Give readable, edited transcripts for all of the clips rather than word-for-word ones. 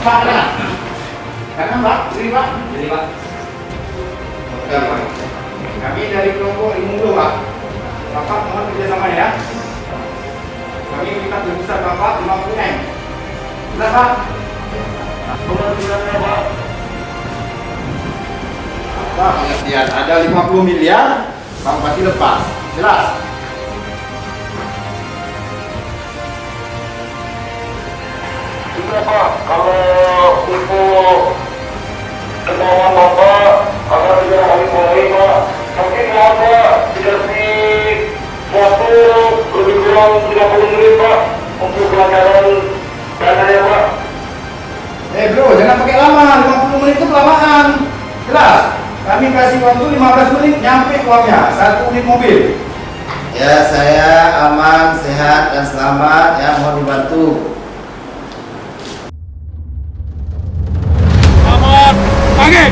Pak, karena Pak, ini Pak. Jadi Pak. Oke, Pak. Kami dari kelompok ilmu dulu Pak. Bapak mohon kerjasama ya. Kami minta terbesar Bapak 50 M. Sudah Pak? Pak, pengertian ada 50 miliar, Pak Bupati lepas. Jelas? Juga Pak, kalau info kemauan Bapak agar tidak kami mulai Pak, mungkin Bapak dikasih waktu lebih kurang 30 menit Pak untuk pelajaran dana ya Pak. Bro, jangan pakai lama, 50 menit itu kelamaan. Jelas? Kami kasih waktu 15 menit nyampe uangnya, 1 unit mobil. Ya, saya aman, sehat, dan selamat. Ya, mohon dibantu. Selamat pagi.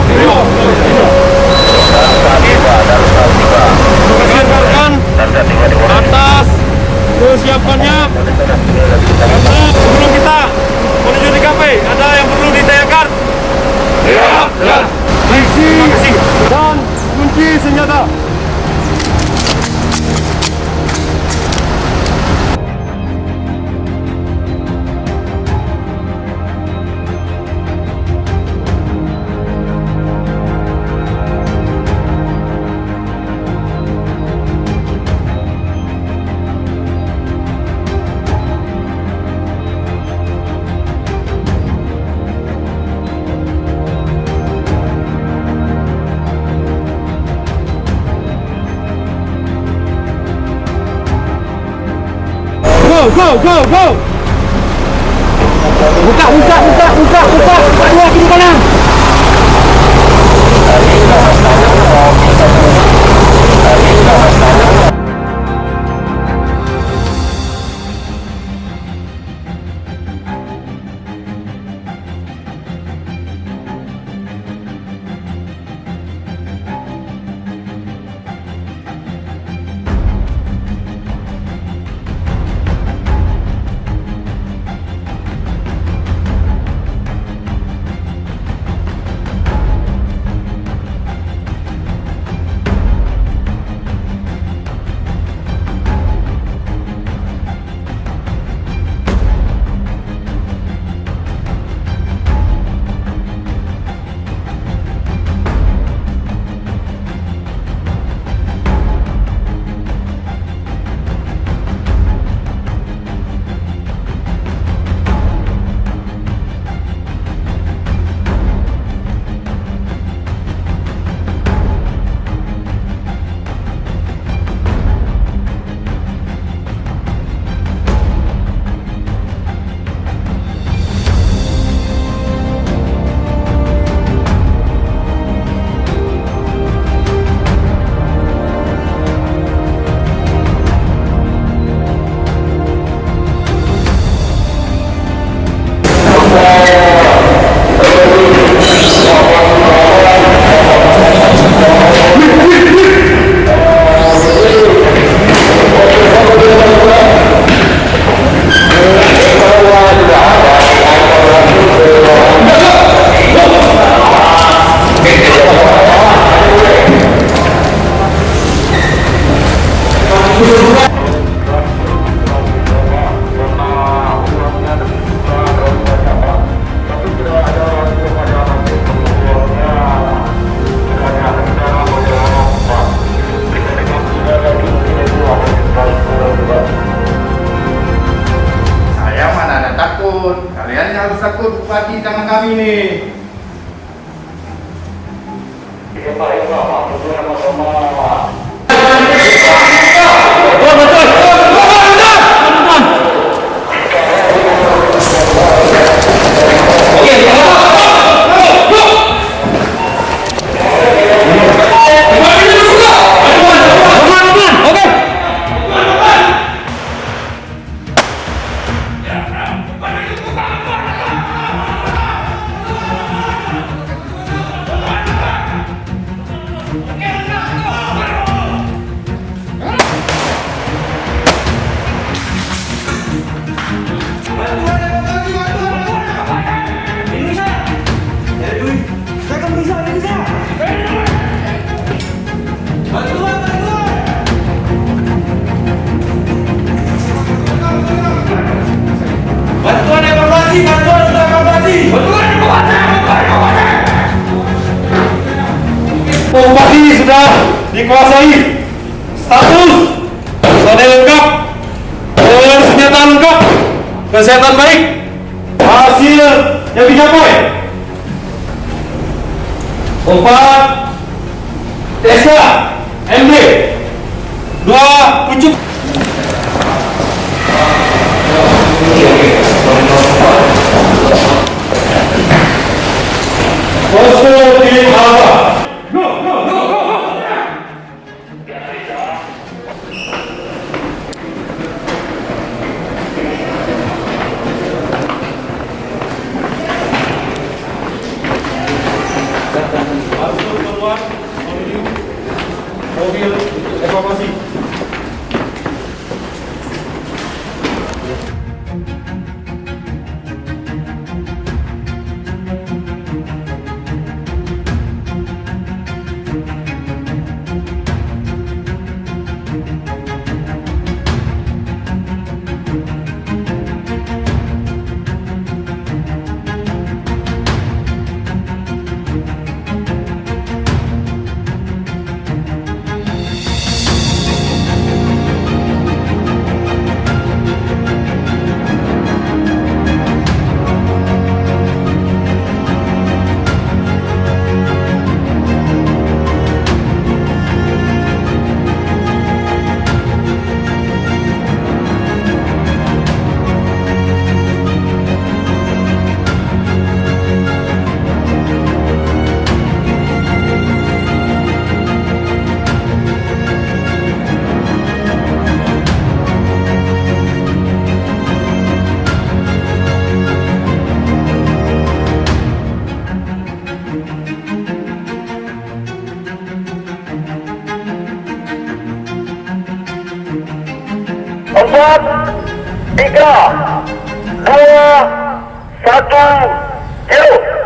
Terima. Rekan-rekan atas kesiapannya. Karena sebelum kita menuju TKP, ada yang perlu ditanyakan. Ya. Terima kasih. Dan kunci senjata. Go! Buka! Dua kiri kanan. Kalian yang harus takut bupati tangan kami nih. Iya Pak, sama-sama. Lokasi sudah dikuasai. Status personel lengkap, bersenjata lengkap, kesehatan baik, hasil yang dicapai 4 TSK MD 2 pucuk. Posko tim Alfa. Masuk keluar menuju mobil evakuasi. Empat, 3, 2, 1, 0.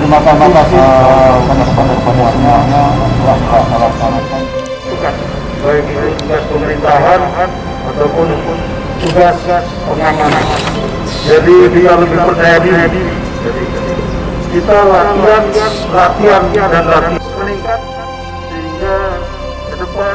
Terima kasih kepada semuanya baik itu tugas pemerintahan ataupun tugas pengamanan. Jadi kita lebih percaya diri. Kita latihan dan latihan meningkat sehingga ke depan